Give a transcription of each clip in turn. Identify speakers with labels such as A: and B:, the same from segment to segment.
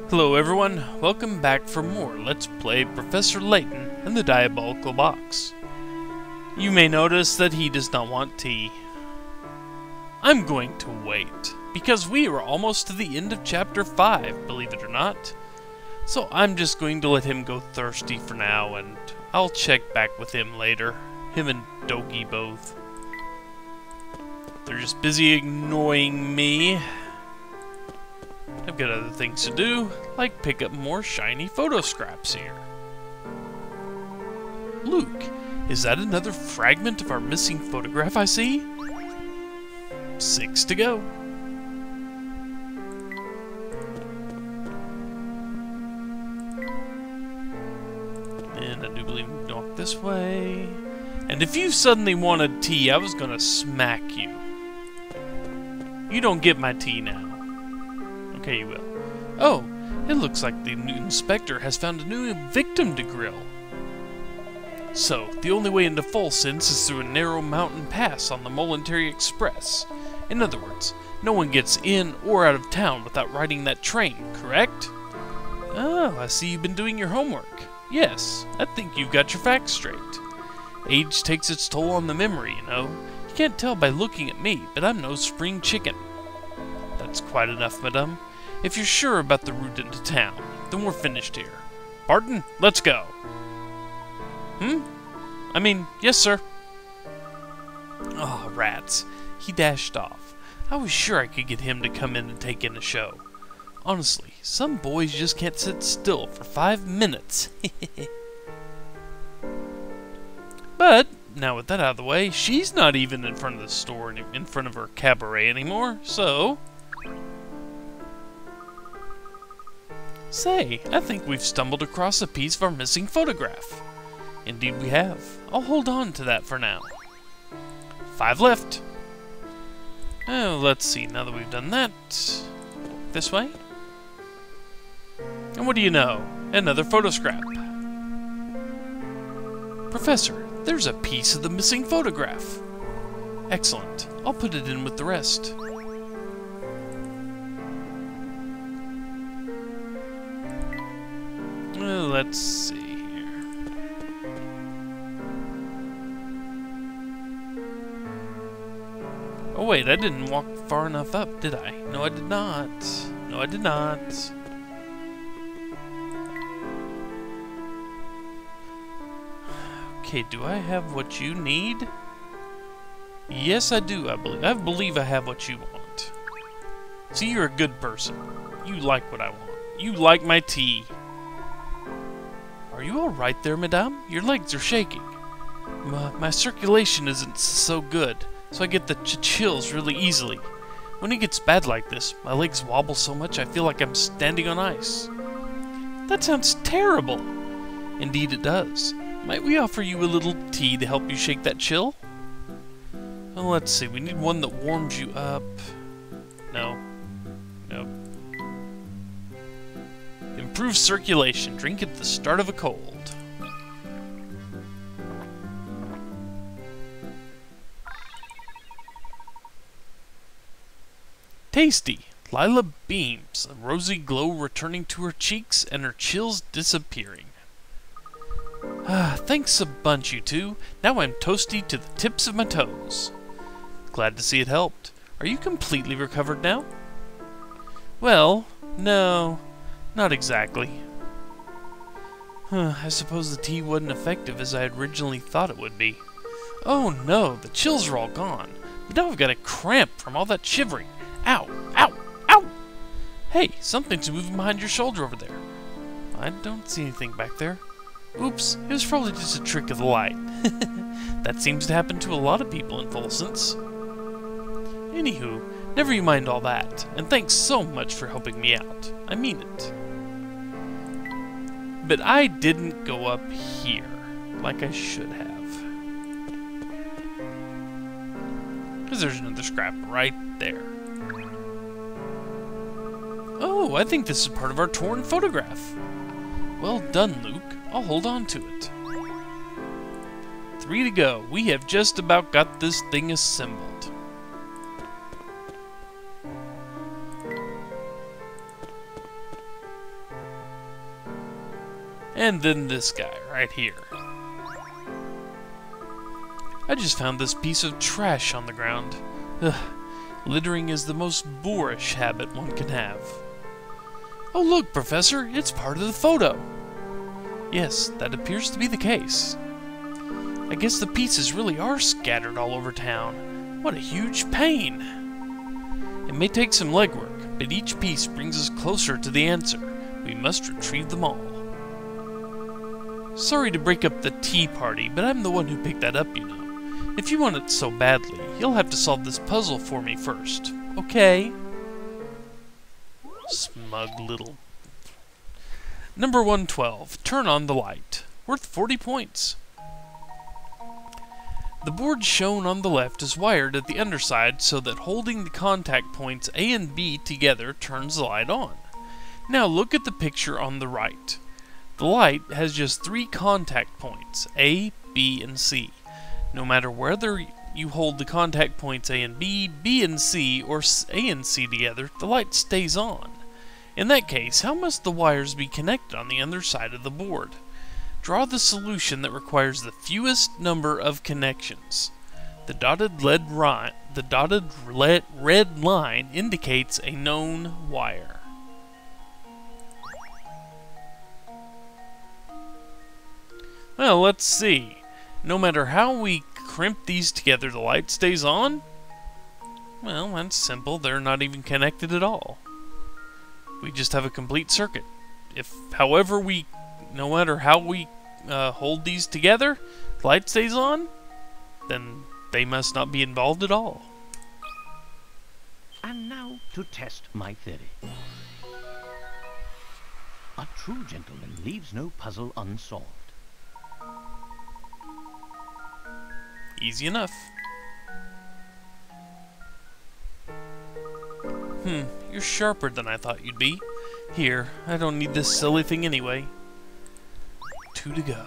A: Hello everyone, welcome back for more Let's Play Professor Layton and the Diabolical Box. You may notice that he does not want tea. I'm going to wait, because we are almost to the end of Chapter 5, believe it or not. So I'm just going to let him go thirsty for now, and I'll check back with him later. Him and Dogi both. They're just busy annoying me. I've got other things to do, like pick up more shiny photo scraps here. Luke, is that another fragment of our missing photograph I see? 6 to go. And I do believe we can walk this way. And if you suddenly wanted tea, I was gonna smack you. You don't get my tea now. Okay, you will. Oh, it looks like the new inspector has found a new victim to grill. So, the only way into Folsense is through a narrow mountain pass on the Voluntary Express. In other words, no one gets in or out of town without riding that train, correct? Oh, I see you've been doing your homework. Yes, I think you've got your facts straight. Age takes its toll on the memory, you know. You can't tell by looking at me, but I'm no spring chicken. That's quite enough, madame. If you're sure about the route into town, then we're finished here. Barton, let's go. I mean, yes, sir. Oh, rats. He dashed off. I was sure I could get him to come in and take in the show. Honestly, some boys just can't sit still for 5 minutes. But, now with that out of the way, she's not even in front of the store, in front of her cabaret anymore, so... Say, I think we've stumbled across a piece of our missing photograph. Indeed we have. I'll hold on to that for now. 5 left. Oh, let's see, now that we've done that... This way? And what do you know? Another photo scrap. Professor, there's a piece of the missing photograph. Excellent. I'll put it in with the rest. Let's see here. Oh wait, I didn't walk far enough up, did I? No, I did not. No, I did not. Okay, do I have what you need? Yes, I do, I believe I have what you want. See, you're a good person. You like what I want. You like my tea. Are you all right there, madame? Your legs are shaking. My circulation isn't so good, so I get the chills really easily. When it gets bad like this, my legs wobble so much I feel like I'm standing on ice. That sounds terrible. Indeed it does. Might we offer you a little tea to help you shake that chill? Well, let's see. We need one that warms you up. No. Nope. Improve circulation. Drink at the start of a cold. Tasty. Lila beams, a rosy glow returning to her cheeks and her chills disappearing. Thanks a bunch, you two. Now I'm toasty to the tips of my toes. Glad to see it helped. Are you completely recovered now? Well, no. Not exactly. I suppose the tea wasn't effective as I had originally thought it would be. Oh no, the chills are all gone. But now I've got a cramp from all that shivering. Ow! Ow! Ow! Hey, something's moving behind your shoulder over there. I don't see anything back there. Oops, it was probably just a trick of the light. That seems to happen to a lot of people in Folsense. Anywho, never you mind all that, and thanks so much for helping me out. I mean it. But I didn't go up here, like I should have. Because there's another scrap right there. Oh, I think this is part of our torn photograph. Well done, Luke. I'll hold on to it. 3 to go. We have just about got this thing assembled. And then this guy right here. I just found this piece of trash on the ground. Ugh, littering is the most boorish habit one can have. Oh look, Professor, it's part of the photo. Yes, that appears to be the case. I guess the pieces really are scattered all over town. What a huge pain. It may take some legwork, but each piece brings us closer to the answer. We must retrieve them all. Sorry to break up the tea party, but I'm the one who picked that up, you know. If you want it so badly, you'll have to solve this puzzle for me first, okay? Smug little... Number 112, turn on the light. Worth 40 points. The board shown on the left is wired at the underside so that holding the contact points A and B together turns the light on. Now look at the picture on the right. The light has just 3 contact points, A, B, and C. No matter whether you hold the contact points A and B, B and C, or A and C together, the light stays on. In that case, how must the wires be connected on the underside of the board? Draw the solution that requires the fewest number of connections. The dotted red line indicates a known wire. Well, let's see. No matter how we crimp these together, the light stays on? Well, that's simple. They're not even connected at all. We just have a complete circuit. No matter how we hold these together, the light stays on, then they must not be involved at all.
B: And now to test my theory. A true gentleman leaves no puzzle unsolved.
A: Easy enough. You're sharper than I thought you'd be. Here, I don't need this silly thing anyway. 2 to go.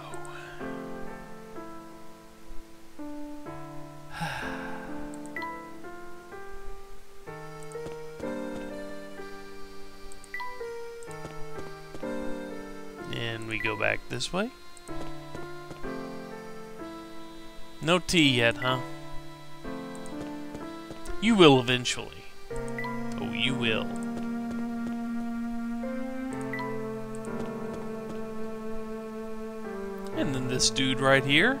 A: And we go back this way. No tea yet, huh? You will eventually. Oh, you will. And then this dude right here.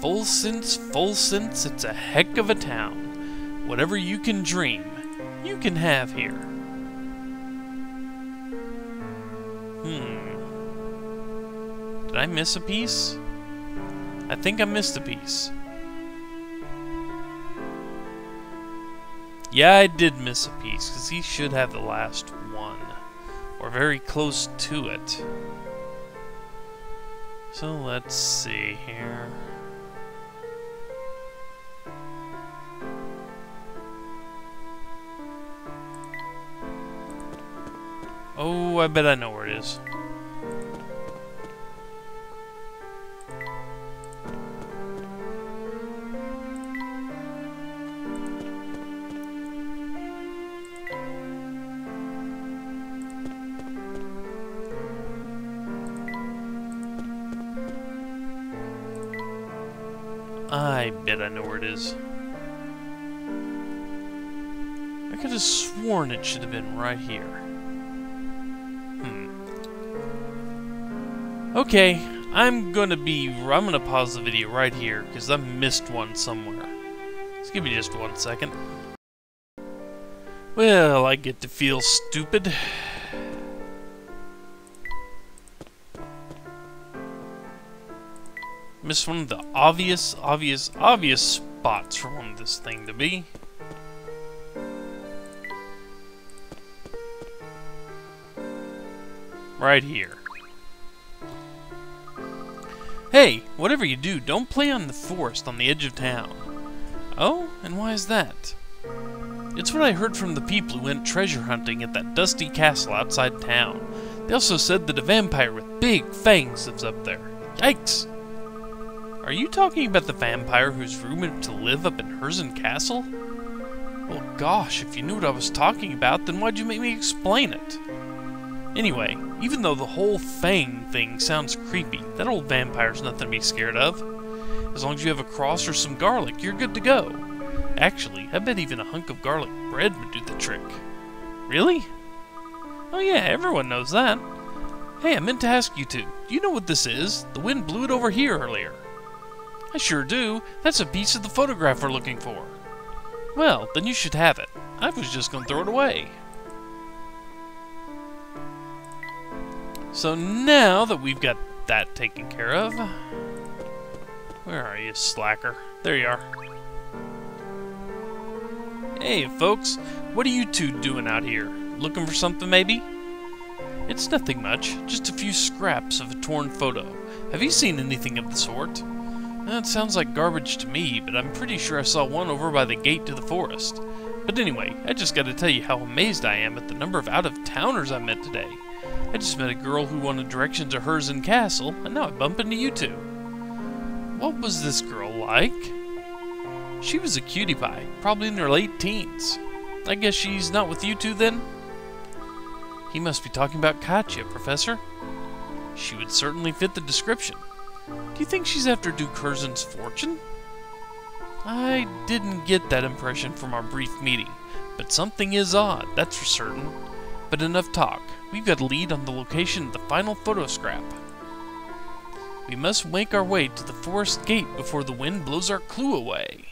A: Folsense, Folsense, it's a heck of a town. Whatever you can dream, you can have here. Did I miss a piece? I think I missed a piece. Yeah, I did miss a piece, because he should have the last one. Or very close to it. So let's see here. Oh, I bet I know where it is. I bet I know where it is. I could have sworn it should have been right here. Okay, I'm gonna pause the video right here because I missed one somewhere. Just give me just 1 second. Well, I get to feel stupid. Missed one of the obvious spots for one of this thing to be. Right here. Hey, whatever you do, don't play on the forest on the edge of town. Oh, and why is that? It's what I heard from the people who went treasure hunting at that dusty castle outside town. They also said that a vampire with big fangs lives up there. Yikes! Are you talking about the vampire who's rumored to live up in Herzen Castle? Well, gosh, if you knew what I was talking about, then why'd you make me explain it? Anyway, even though the whole fang thing sounds creepy, that old vampire's nothing to be scared of. As long as you have a cross or some garlic, you're good to go. Actually, I bet even a hunk of garlic bread would do the trick. Really? Oh yeah, everyone knows that. Hey, I meant to ask you two. Do you know what this is? The wind blew it over here earlier. I sure do. That's a piece of the photograph we're looking for. Well, then you should have it. I was just going to throw it away. So now that we've got that taken care of... Where are you, slacker? There you are. Hey, folks. What are you two doing out here? Looking for something, maybe? It's nothing much. Just a few scraps of a torn photo. Have you seen anything of the sort? It sounds like garbage to me, but I'm pretty sure I saw one over by the gate to the forest. But anyway, I just gotta tell you how amazed I am at the number of out-of-towners I met today. I just met a girl who wanted directions to hers in Castle, and now I bump into you two. What was this girl like? She was a cutie pie, probably in her late teens. I guess she's not with you two then? He must be talking about Katya, Professor. She would certainly fit the description. Do you think she's after Duke Curzon's fortune? I didn't get that impression from our brief meeting, but something is odd, that's for certain. But enough talk. We've got a lead on the location of the final photo scrap. We must make our way to the forest gate before the wind blows our clue away.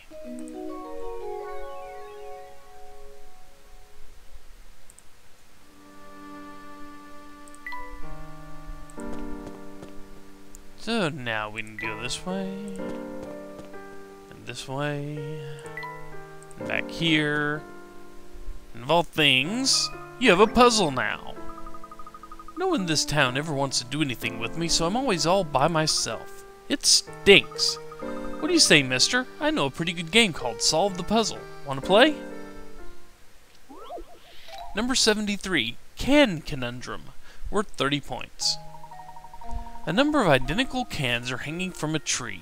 A: So now we can go this way, and this way, and back here. And of all things, you have a puzzle now. No one in this town ever wants to do anything with me, so I'm always all by myself. It stinks. What do you say, mister? I know a pretty good game called Solve the Puzzle. Want to play? Number 73, Can Conundrum, worth 30 points. A number of identical cans are hanging from a tree.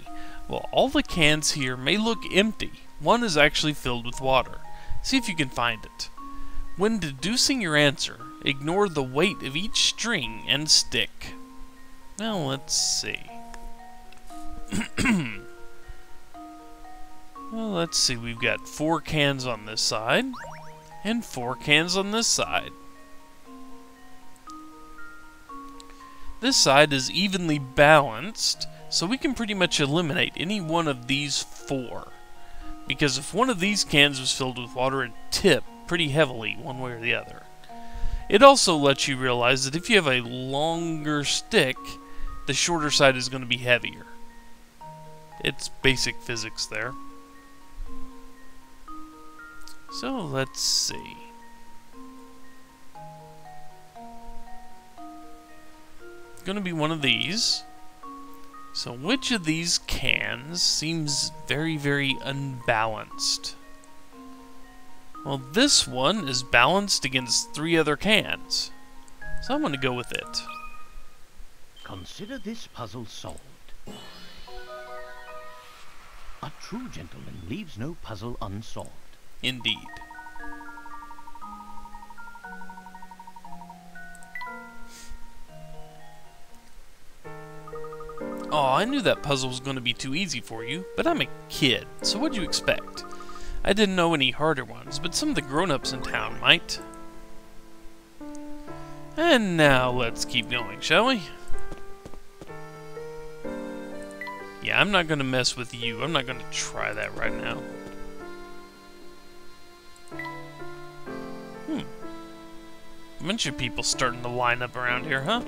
A: While all the cans here may look empty, one is actually filled with water. See if you can find it. When deducing your answer, ignore the weight of each string and stick. Well, let's see. Well, let's see. We've got 4 cans on this side, and 4 cans on this side. This side is evenly balanced, so we can pretty much eliminate any one of these 4. Because if one of these cans was filled with water, it'd tip pretty heavily one way or the other. It also lets you realize that if you have a longer stick, the shorter side is going to be heavier. It's basic physics there. So let's see. Going to be one of these. So which of these cans seems very, very unbalanced? Well, this one is balanced against 3 other cans. So I'm going to go with it.
B: Consider this puzzle solved. A true gentleman leaves no puzzle unsolved.
A: Indeed. Aw, I knew that puzzle was going to be too easy for you, but I'm a kid, so what'd you expect? I didn't know any harder ones, but some of the grown-ups in town might. And now let's keep going, shall we? Yeah, I'm not going to mess with you. I'm not going to try that right now. A bunch of people starting to line up around here, huh?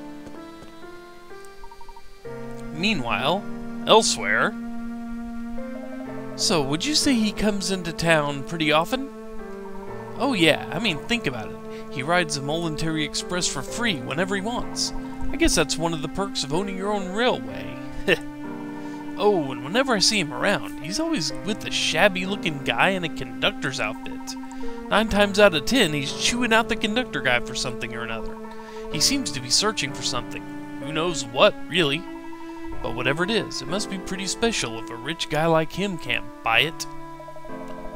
A: Meanwhile, elsewhere... So, would you say he comes into town pretty often? Oh yeah, I mean, think about it. He rides the Momentary Express for free whenever he wants. I guess that's one of the perks of owning your own railway. Oh, and whenever I see him around, he's always with a shabby-looking guy in a conductor's outfit. 9 times out of 10, he's chewing out the conductor guy for something or another. He seems to be searching for something. Who knows what, really? But whatever it is, it must be pretty special if a rich guy like him can't buy it.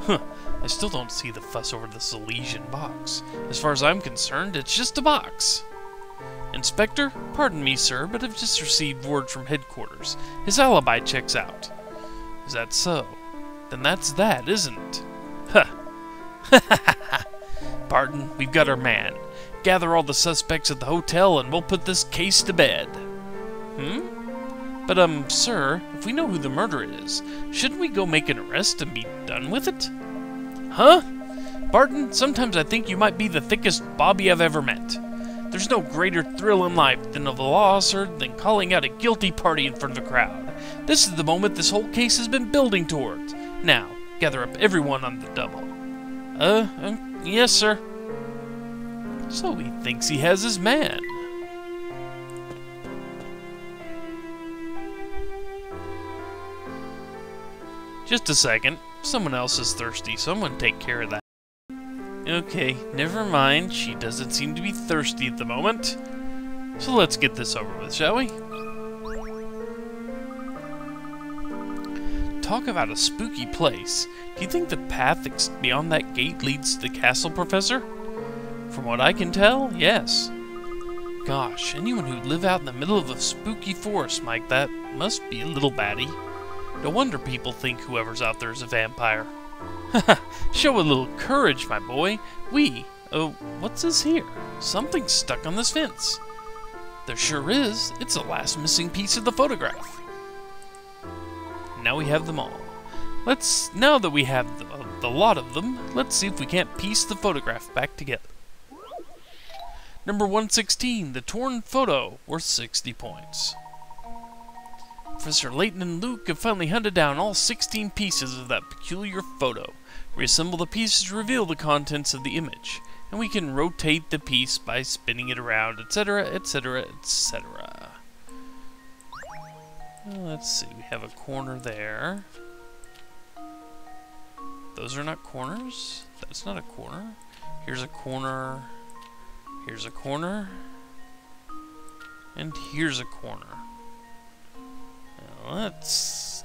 A: Huh, I still don't see the fuss over this Elysian box. As far as I'm concerned, it's just a box. Inspector, pardon me, sir, but I've just received word from headquarters. His alibi checks out. Is that so? Then that's that, isn't it? Huh. Barton, we've got our man. Gather all the suspects at the hotel and we'll put this case to bed. But, sir, if we know who the murderer is, shouldn't we go make an arrest and be done with it? Huh? Barton, sometimes I think you might be the thickest Bobby I've ever met. There's no greater thrill in life than of the law, sir, than calling out a guilty party in front of a crowd. This is the moment this whole case has been building towards. Now, gather up everyone on the double. Yes, sir. So he thinks he has his man. Just a second. Someone else is thirsty. Someone take care of that. Okay, never mind. She doesn't seem to be thirsty at the moment. So let's get this over with, shall we? Talk about a spooky place. Do you think the path beyond that gate leads to the castle, Professor? From what I can tell, yes. Gosh, anyone who'd live out in the middle of a spooky forest like that must be a little batty. No wonder people think whoever's out there is a vampire. Haha, show a little courage, my boy. What's this here? Something's stuck on this fence. There sure is. It's the last missing piece of the photograph. Now we have them all. Now that we have the lot of them, let's see if we can't piece the photograph back together. Number 116, the torn photo, worth 60 points. Professor Layton and Luke have finally hunted down all 16 pieces of that peculiar photo. Reassemble the pieces to reveal the contents of the image, and we can rotate the piece by spinning it around, etc., etc., etc. Let's see, we have a corner there. Those are not corners. That's not a corner. Here's a corner. Here's a corner. And here's a corner. Now let's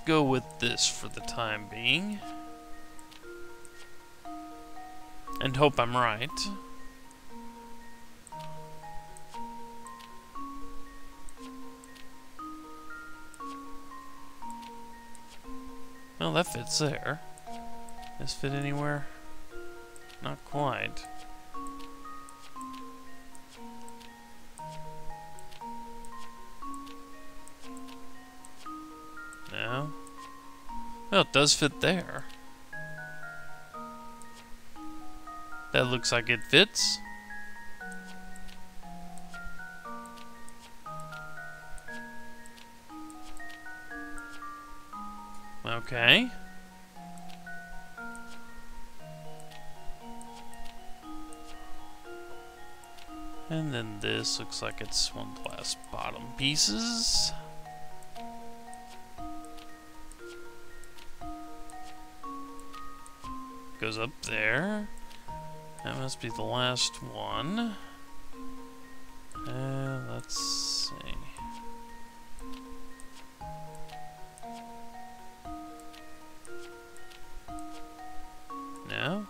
A: go with this for the time being. And hope I'm right. Well, that fits there. Does this fit anywhere? Not quite. No. Well, it does fit there. That looks like it fits. Okay. And then this looks like it's one of the last bottom pieces. Goes up there. That must be the last one. Let's see. No?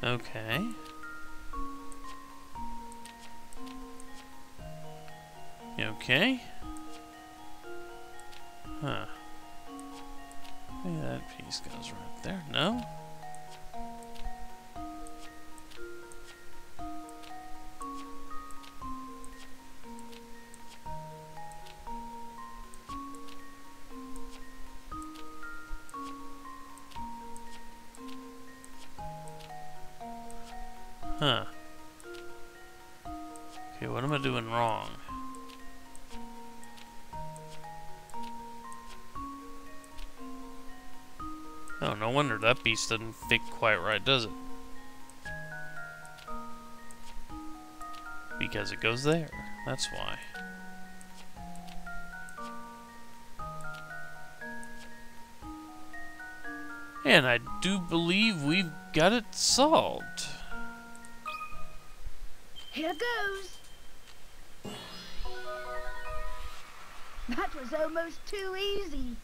A: Okay. Okay. Huh. Maybe that piece goes right there. No? Huh. Okay, what am I doing wrong? Oh, no wonder that piece doesn't fit quite right, does it? Because it goes there. That's why. And I do believe we've got it solved.
C: Here goes. That was almost too easy.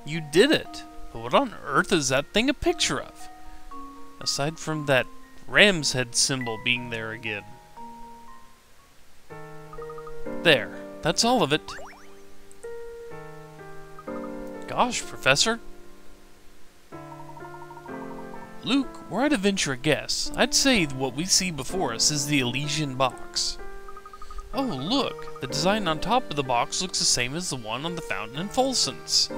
A: You did it! But what on earth is that thing a picture of? Aside from that ram's head symbol being there again. There. That's all of it. Gosh, Professor. Luke, were I to venture a guess, I'd say what we see before us is the Elysian box. Oh, look! The design on top of the box looks the same as the one on the fountain in Folsense.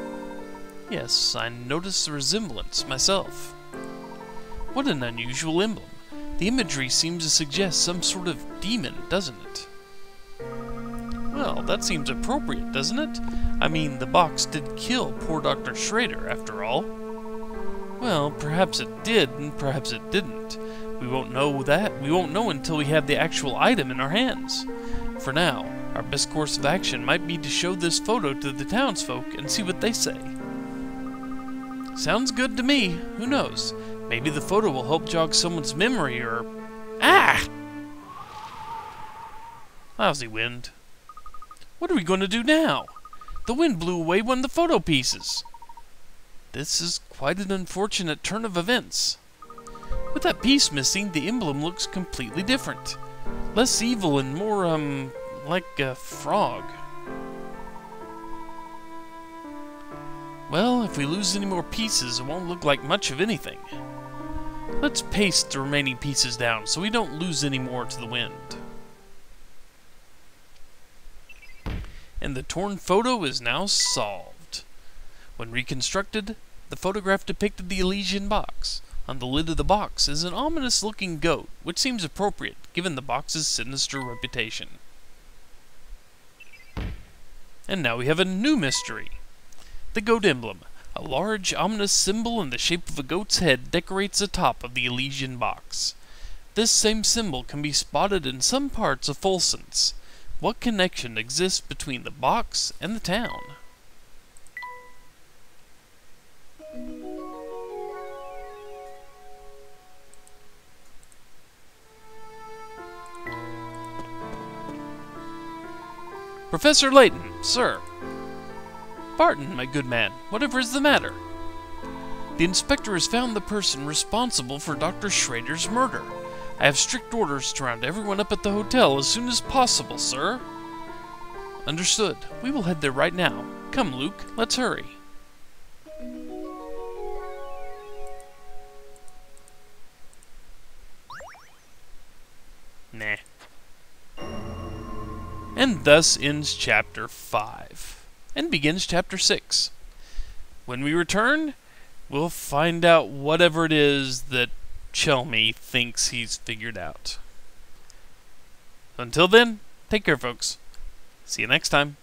A: Yes, I noticed the resemblance myself. What an unusual emblem. The imagery seems to suggest some sort of demon, doesn't it? Well, that seems appropriate, doesn't it? I mean, the box did kill poor Dr. Schrader, after all. Well, perhaps it did, and perhaps it didn't. We won't know that. We won't know until we have the actual item in our hands. For now, our best course of action might be to show this photo to the townsfolk and see what they say. Sounds good to me. Who knows? Maybe the photo will help jog someone's memory, or... Ah! Lousy wind. What are we going to do now? The wind blew away one of the photo pieces. This is quite an unfortunate turn of events. With that piece missing, the emblem looks completely different. Less evil and more, like a frog. Well, if we lose any more pieces, it won't look like much of anything. Let's paste the remaining pieces down so we don't lose any more to the wind. And the torn photo is now solved. When reconstructed, the photograph depicted the Elysian box. On the lid of the box is an ominous-looking goat, which seems appropriate given the box's sinister reputation. And now we have a new mystery. The goat emblem, a large, ominous symbol in the shape of a goat's head, decorates the top of the Elysian box. This same symbol can be spotted in some parts of Folsense. What connection exists between the box and the town? Professor Layton, sir. Barton, my good man, whatever is the matter? The inspector has found the person responsible for Dr. Schrader's murder. I have strict orders to round everyone up at the hotel as soon as possible, sir. Understood. We will head there right now. Come, Luke, let's hurry. Nah. And thus ends Chapter 5, and begins Chapter 6. When we return, we'll find out whatever it is that Chelmey thinks he's figured out. Until then, take care, folks. See you next time.